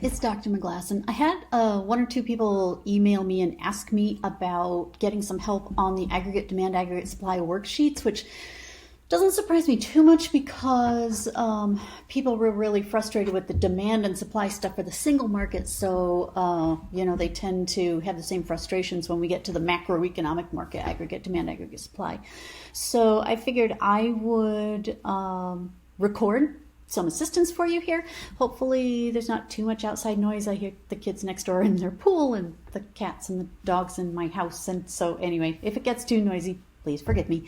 It's Dr. McGlasson. I had one or two people email me and ask me about getting some help on the aggregate demand, aggregate supply worksheets, which doesn't surprise me too much because people were really frustrated with the demand and supply stuff for the single market. So, they tend to have the same frustrations when we get to the macroeconomic market, aggregate demand, aggregate supply. So I figured I would record some assistance for you here. Hopefully there's not too much outside noise. I hear the kids next door in their pool and the cats and the dogs in my house. And so anyway, if it gets too noisy, please forgive me.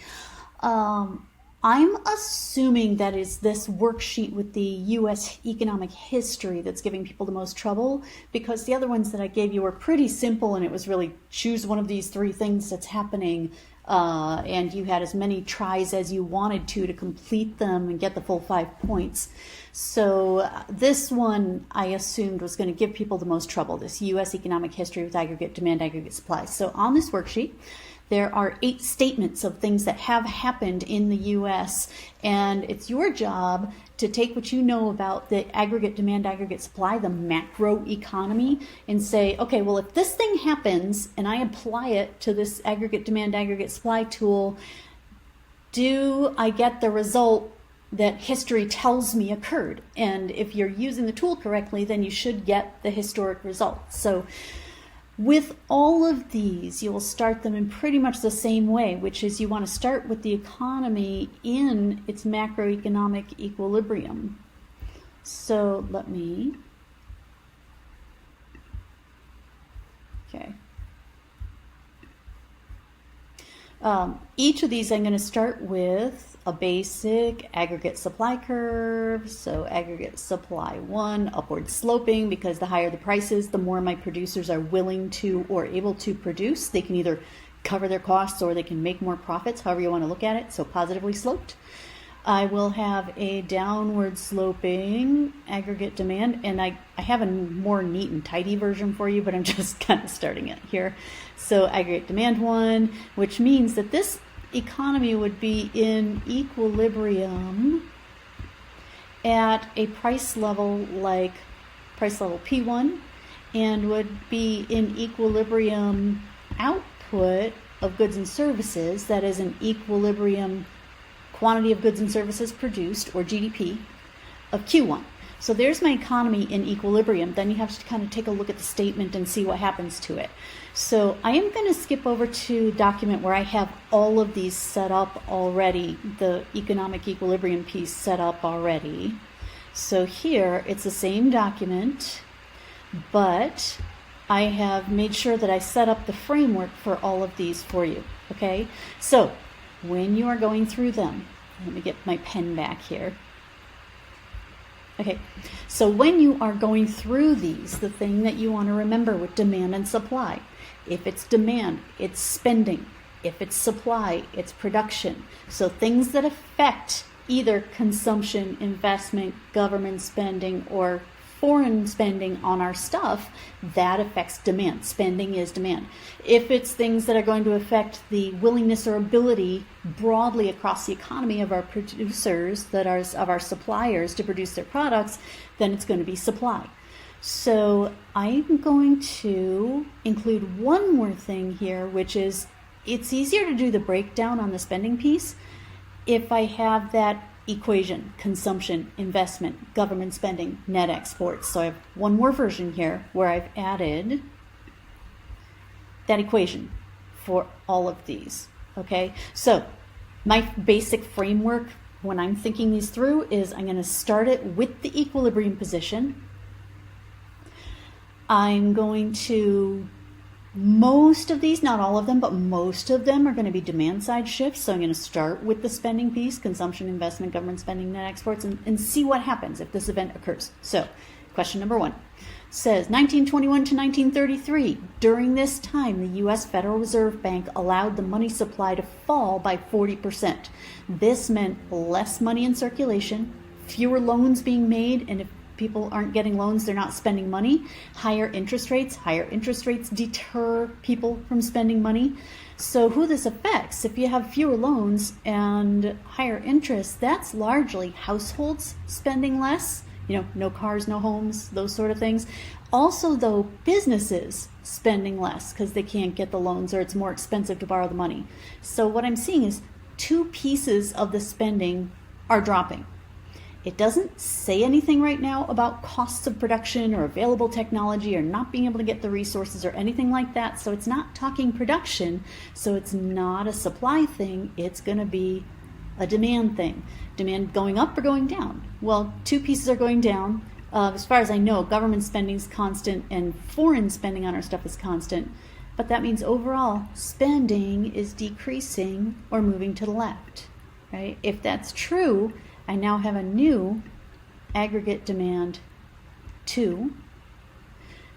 I'm assuming that is this worksheet with the U.S. economic history that's giving people the most trouble, because the other ones that I gave you were pretty simple, and it was really choose one of these three things that's happening, and you had as many tries as you wanted to complete them and get the full 5 points. So this one I assumed was going to give people the most trouble, this U.S. economic history with aggregate demand, aggregate supply. So on this worksheet, there are 8 statements of things that have happened in the U.S., and it's your job to take what you know about the aggregate demand, aggregate supply, the macro economy, and say, okay, well, if this thing happens and I apply it to this aggregate demand, aggregate supply tool, do I get the result that history tells me occurred? And if you're using the tool correctly, then you should get the historic result. So with all of these, you'll start them in pretty much the same way, which is you want to start with the economy in its macroeconomic equilibrium. So let me, each of these I'm going to start with a basic aggregate supply curve. So aggregate supply 1, upward sloping, because the higher the prices, the more my producers are willing to or able to produce. They can either cover their costs or they can make more profits, however you want to look at it. So positively sloped. I will have a downward sloping aggregate demand, and I have a more neat and tidy version for you, but I'm just kind of starting it here. So aggregate demand 1, which means that this economy would be in equilibrium at a price level like price level P1, and would be in equilibrium output of goods and services, that is an equilibrium quantity of goods and services produced, or GDP, of Q1. So there's my economy in equilibrium. Then you have to kind of take a look at the statement and see what happens to it. So I am going to skip over to a document where I have all of these set up already, the economic equilibrium piece set up already. So here it's the same document, but I have made sure that I set up the framework for all of these for you. Okay, so when you are going through them, let me get my pen back here. Okay, so when you are going through these, the thing that you want to remember with demand and supply, if it's demand, it's spending. If it's supply, it's production. So things that affect either consumption, investment, government spending, or foreign spending on our stuff, that affects demand. Spending is demand. If it's things that are going to affect the willingness or ability broadly across the economy of our producers, of our suppliers to produce their products, then it's going to be supply. So I'm going to include one more thing here, which is it's easier to do the breakdown on the spending piece if I have that equation: consumption, investment, government spending, net exports. So I have one more version here where I've added that equation for all of these. Okay, so my basic framework when I'm thinking these through is I'm going to start it with the equilibrium position. I'm going to, most of these, not all of them, but most of them are going to be demand side shifts. So I'm going to start with the spending piece: consumption, investment, government spending, net exports, and see what happens if this event occurs. So question number 1 says 1921 to 1933. During this time, the U.S. Federal Reserve Bank allowed the money supply to fall by 40%. This meant less money in circulation, fewer loans being made, and if people aren't getting loans, they're not spending money. Higher interest rates deter people from spending money. So who this affects, if you have fewer loans and higher interest, that's largely households spending less no cars, no homes, those sort of things. Also, though, businesses spending less because they can't get the loans or it's more expensive to borrow the money. So what I'm seeing is two pieces of the spending are dropping. It doesn't say anything right now about costs of production or available technology or not being able to get the resources or anything like that. So it's not talking production. So it's not a supply thing. It's going to be a demand thing. Demand going up or going down? Well, two pieces are going down. As far as I know, government spending is constant and foreign spending on our stuff is constant. But that means overall spending is decreasing or moving to the left, right? If that's true, I now have a new aggregate demand 2,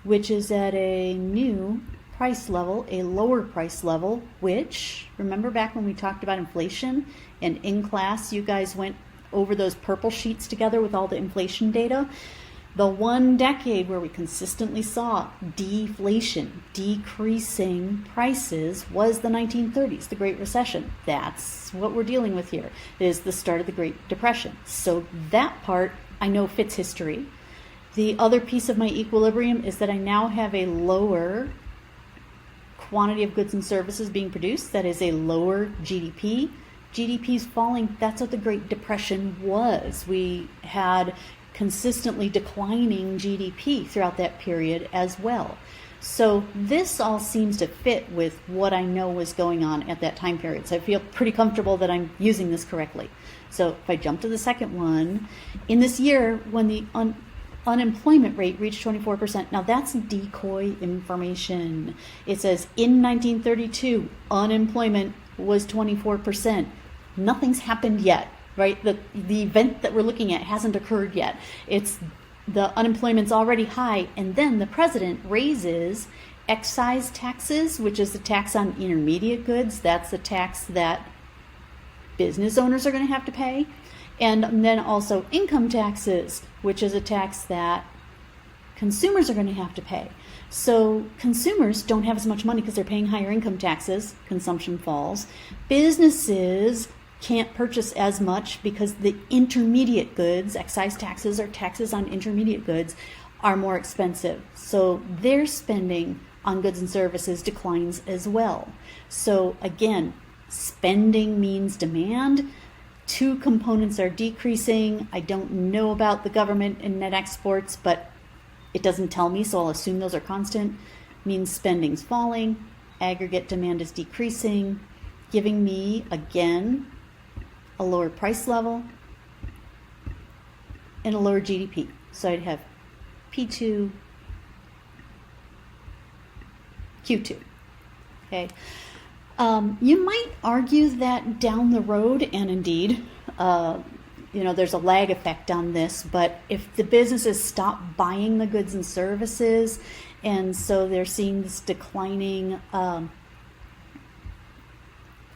which is at a new price level, a lower price level, which, remember back when we talked about inflation and in class you guys went over those purple sheets together with all the inflation data? The one decade where we consistently saw deflation, decreasing prices, was the 1930s, the Great Recession. That's what we're dealing with here, is the start of the Great Depression. So that part I know fits history. The other piece of my equilibrium is that I now have a lower quantity of goods and services being produced. That is a lower GDP. GDP is falling. That's what the Great Depression was. We had consistently declining GDP throughout that period as well. So this all seems to fit with what I know was going on at that time period. So I feel pretty comfortable that I'm using this correctly. So if I jump to the second one, in this year when the unemployment rate reached 24%, now that's decoy information. It says in 1932, unemployment was 24%. Nothing's happened yet. Right? The event that we're looking at hasn't occurred yet. It's the unemployment's already high, and then the president raises excise taxes, which is the tax on intermediate goods. That's the tax that business owners are going to have to pay. And then also income taxes, which is a tax that consumers are going to have to pay. So consumers don't have as much money because they're paying higher income taxes. Consumption falls. Businesses can't purchase as much because the intermediate goods, excise taxes or taxes on intermediate goods, are more expensive. So their spending on goods and services declines as well. So again, spending means demand. Two components are decreasing. I don't know about the government and net exports, but it doesn't tell me, so I'll assume those are constant. Means spending's falling, aggregate demand is decreasing, giving me, again, a lower price level and a lower GDP. So I'd have P2, Q2. Okay. You might argue that down the road, and indeed, there's a lag effect on this, but if the businesses stop buying the goods and services, and so they're seeing this declining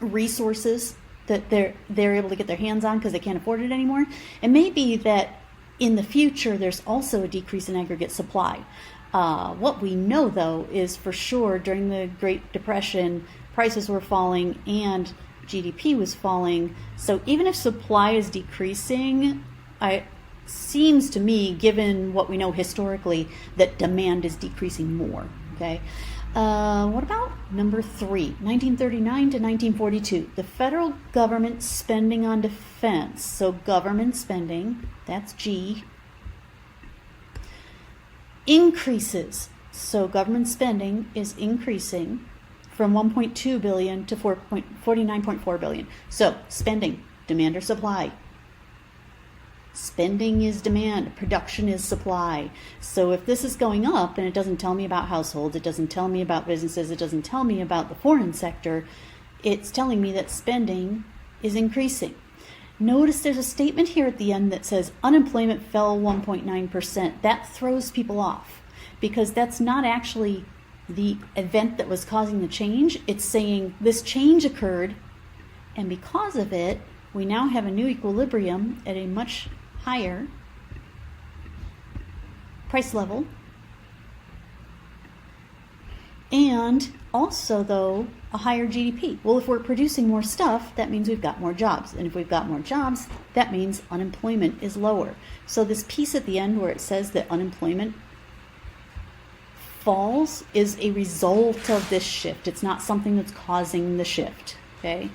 resources that they're able to get their hands on because they can't afford it anymore. It may be that in the future there's also a decrease in aggregate supply. What we know, though, is for sure during the Great Depression, prices were falling and GDP was falling. So even if supply is decreasing, it seems to me, given what we know historically, that demand is decreasing more. Okay. What about number 3, 1939 to 1942? The federal government spending on defense. So government spending, that's G, increases. So government spending is increasing from 1.2 billion to 49.4 billion. So spending, demand or supply. Spending is demand, production is supply. So if this is going up and it doesn't tell me about households, it doesn't tell me about businesses, it doesn't tell me about the foreign sector, it's telling me that spending is increasing. Notice there's a statement here at the end that says unemployment fell 1.9%. That throws people off because that's not actually the event that was causing the change. It's saying this change occurred, and because of it, we now have a new equilibrium at a much higher price level. And also, though, a higher GDP. Well, if we're producing more stuff, that means we've got more jobs. And if we've got more jobs, that means unemployment is lower. So this piece at the end where it says that unemployment falls is a result of this shift. It's not something that's causing the shift, okay?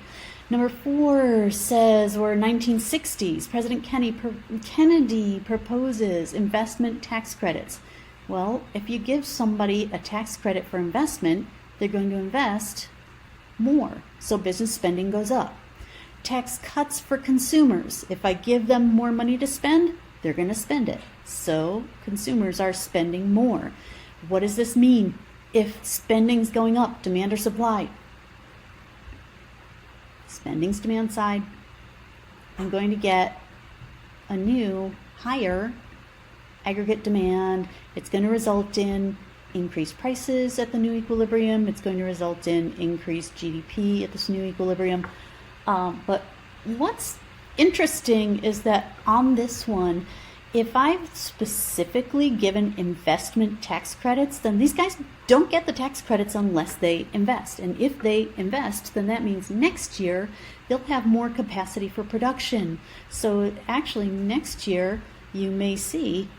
Number 4 says we're 1960s. President Kennedy proposes investment tax credits. Well, if you give somebody a tax credit for investment, they're going to invest more. So business spending goes up. Tax cuts for consumers. If I give them more money to spend, they're going to spend it. So consumers are spending more. What does this mean? If spending's going up, demand or supply? Spending's demand side. I'm going to get a new, higher aggregate demand. It's going to result in increased prices at the new equilibrium. It's going to result in increased GDP at this new equilibrium. But what's interesting is that on this one, if I've specifically given investment tax credits, then these guys don't get the tax credits unless they invest. And if they invest, then that means next year they'll have more capacity for production. So actually next year you may see,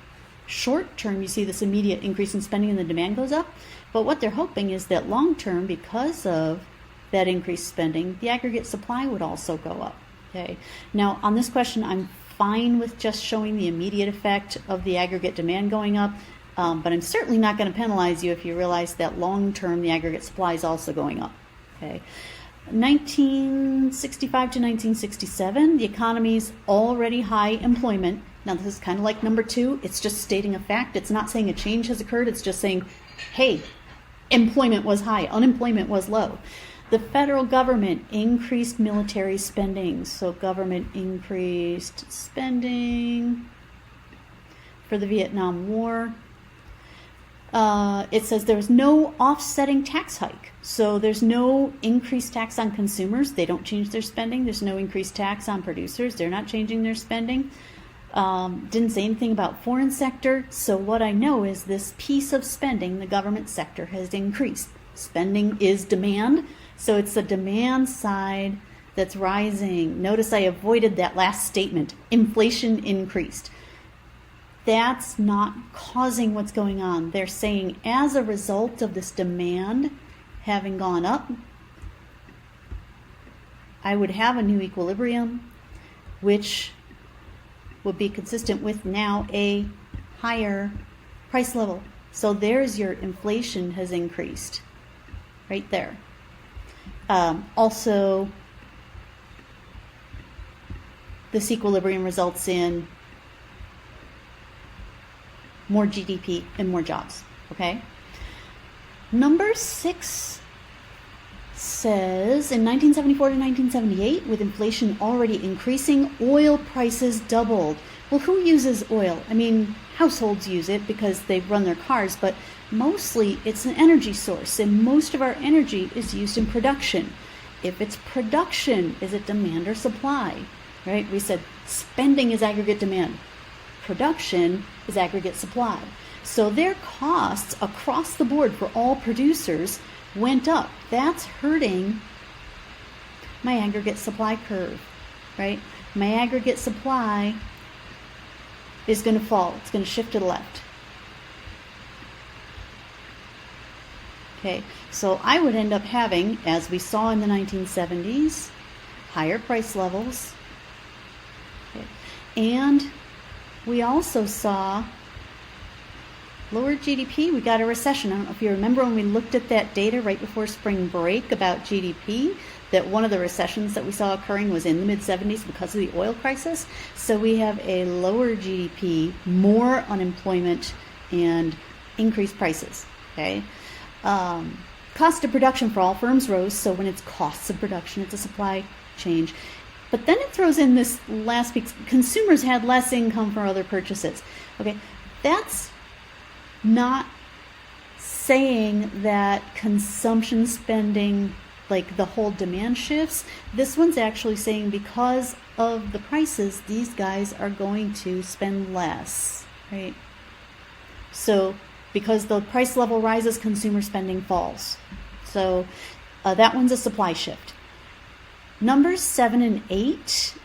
short term, you see this immediate increase in spending and the demand goes up. But what they're hoping is that long term, because of that increased spending, the aggregate supply would also go up. Okay. Now on this question, I'm fine with just showing the immediate effect of the aggregate demand going up, but I'm certainly not going to penalize you if you realize that long term the aggregate supply is also going up. Okay. 1965 to 1967, the economy's already high employment. Now this is kind of like number 2. It's just stating a fact. It's not saying a change has occurred. It's just saying, hey, employment was high, unemployment was low. The federal government increased military spending. So government increased spending for the Vietnam War. It says there was no offsetting tax hike. So there's no increased tax on consumers. They don't change their spending. There's no increased tax on producers. They're not changing their spending. Didn't say anything about foreign sector. So what I know is this piece of spending, the government sector, has increased. Spending is demand. So it's the demand side that's rising. Notice I avoided that last statement. Inflation increased. That's not causing what's going on. They're saying as a result of this demand having gone up, I would have a new equilibrium, which would be consistent with now a higher price level. So there's your inflation has increased right there. Also, this equilibrium results in more GDP and more jobs, okay? Number 6 says, in 1974 to 1978, with inflation already increasing, oil prices doubled. Well, who uses oil? I mean, households use it because they run their cars, but mostly it's an energy source, and most of our energy is used in production. If it's production, is it demand or supply? Right? We said spending is aggregate demand. Production is aggregate supply. So their costs across the board for all producers went up. That's hurting my aggregate supply curve, right? My aggregate supply is going to fall. It's going to shift to the left. Okay, so I would end up having, as we saw in the 1970s, higher price levels. Okay. And we also saw lower GDP. We got a recession. I don't know if you remember when we looked at that data right before spring break about GDP, that one of the recessions that we saw occurring was in the mid-70s because of the oil crisis. So we have a lower GDP, more unemployment, and increased prices. Okay. Cost of production for all firms rose, so when it's costs of production, it's a supply change. But then it throws in this last week, consumers had less income for other purchases. Okay, that's not saying that consumption spending, like the whole demand shifts. This one's actually saying because of the prices, these guys are going to spend less, right? So Because the price level rises, consumer spending falls. So that one's a supply shift. Numbers 7 and 8,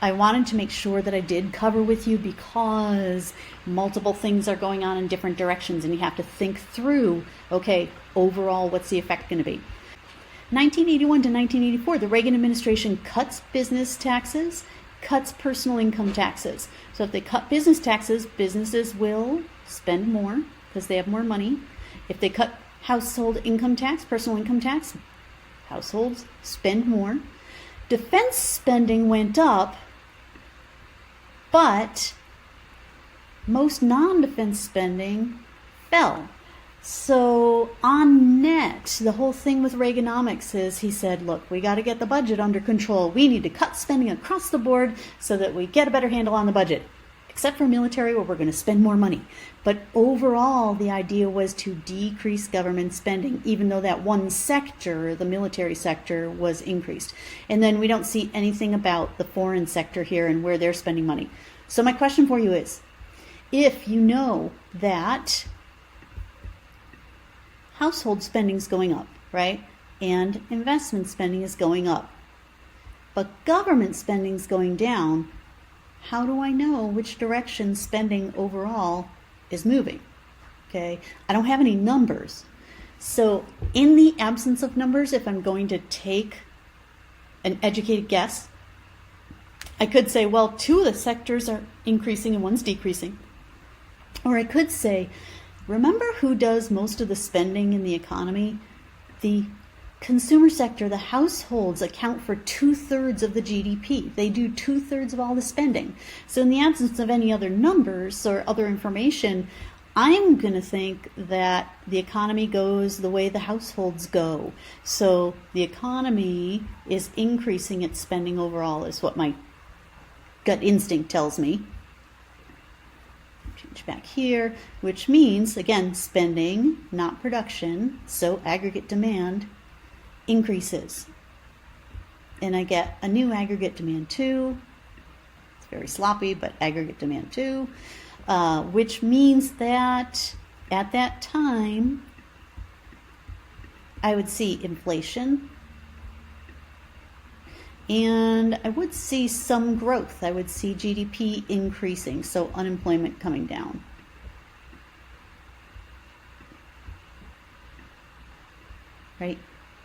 I wanted to make sure that I did cover with you because multiple things are going on in different directions and you have to think through, okay, overall, what's the effect going to be? 1981 to 1984, the Reagan administration cuts business taxes, cuts personal income taxes. So if they cut business taxes, businesses will spend more because they have more money. If they cut household income tax, personal income tax, households spend more. Defense spending went up, but most non-defense spending fell. So on net, the whole thing with Reaganomics is he said, look, we got to get the budget under control. We need to cut spending across the board so that we get a better handle on the budget, except for military where we're going to spend more money. But overall, the idea was to decrease government spending, even though that one sector, the military sector, was increased. And then we don't see anything about the foreign sector here and where they're spending money. So my question for you is, if you know that household spending is going up, right? And investment spending is going up, but government spending is going down, how do I know which direction spending overall is moving? Okay, I don't have any numbers. So in the absence of numbers, if I'm going to take an educated guess, I could say, well, two of the sectors are increasing and one's decreasing. Or I could say, remember who does most of the spending in the economy? The consumer sector, the households account for 2/3 of the GDP. They do 2/3 of all the spending. So in the absence of any other numbers or other information, I'm going to think that the economy goes the way the households go. So the economy is increasing its spending overall is what my gut instinct tells me. Change back here, which means, again, spending, not production, so aggregate demand increases. And I get a new aggregate demand 2. It's very sloppy, but aggregate demand 2, which means that at that time, I would see inflation and I would see some growth. I would see GDP increasing, so unemployment coming down. Right?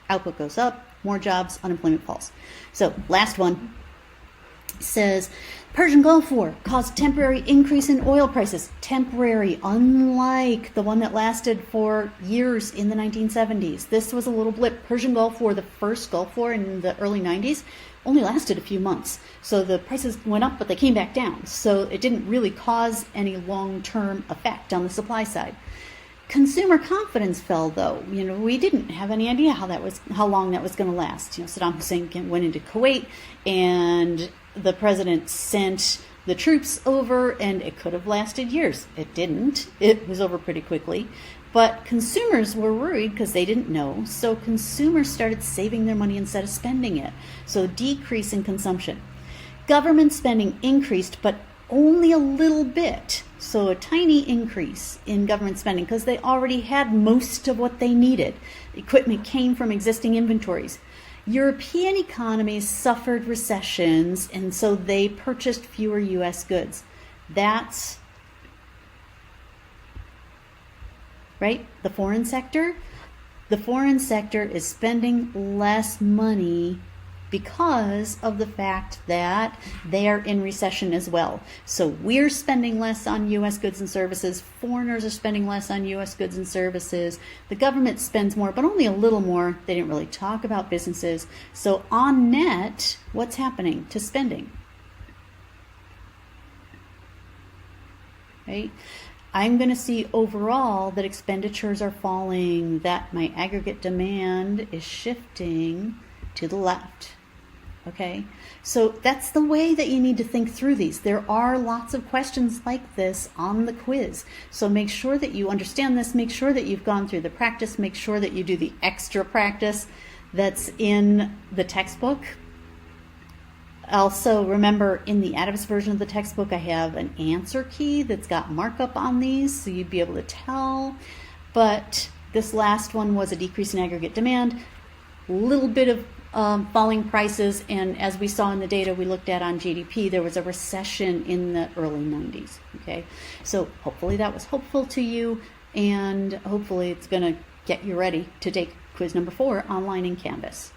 Output goes up, more jobs, unemployment falls. So last one says, Persian Gulf War caused temporary increase in oil prices. Temporary, unlike the one that lasted for years in the 1970s. This was a little blip. Persian Gulf War, the first Gulf War in the early 90s, only lasted a few months. So the prices went up, but they came back down. So it didn't really cause any long-term effect on the supply side. Consumer confidence fell, though. We didn't have any idea how long that was going to last. Saddam Hussein went into Kuwait, and the president sent the troops over, and it could have lasted years. It didn't. It was over pretty quickly. But consumers were worried because they didn't know. So consumers started saving their money instead of spending it. So decrease in consumption. Government spending increased, but only a little bit. So a tiny increase in government spending because they already had most of what they needed. Equipment came from existing inventories. European economies suffered recessions, and so they purchased fewer U.S. goods. That's right, the foreign sector. The foreign sector is spending less money because of the fact that they are in recession as well. So we're spending less on U.S. goods and services. Foreigners are spending less on U.S. goods and services. The government spends more, but only a little more. They didn't really talk about businesses. So on net, what's happening to spending? Right? I'm going to see overall that expenditures are falling, that my aggregate demand is shifting to the left. Okay, so that's the way that you need to think through these. There are lots of questions like this on the quiz. So make sure that you understand this. Make sure that you've gone through the practice. Make sure that you do the extra practice that's in the textbook. Also, remember in the Adams version of the textbook, I have an answer key that's got markup on these, so you'd be able to tell. But this last one was a decrease in aggregate demand, a little bit of falling prices, and as we saw in the data we looked at on GDP, there was a recession in the early 90s. Okay, so hopefully that was hopeful to you, and hopefully it's going to get you ready to take quiz number 4 online in Canvas.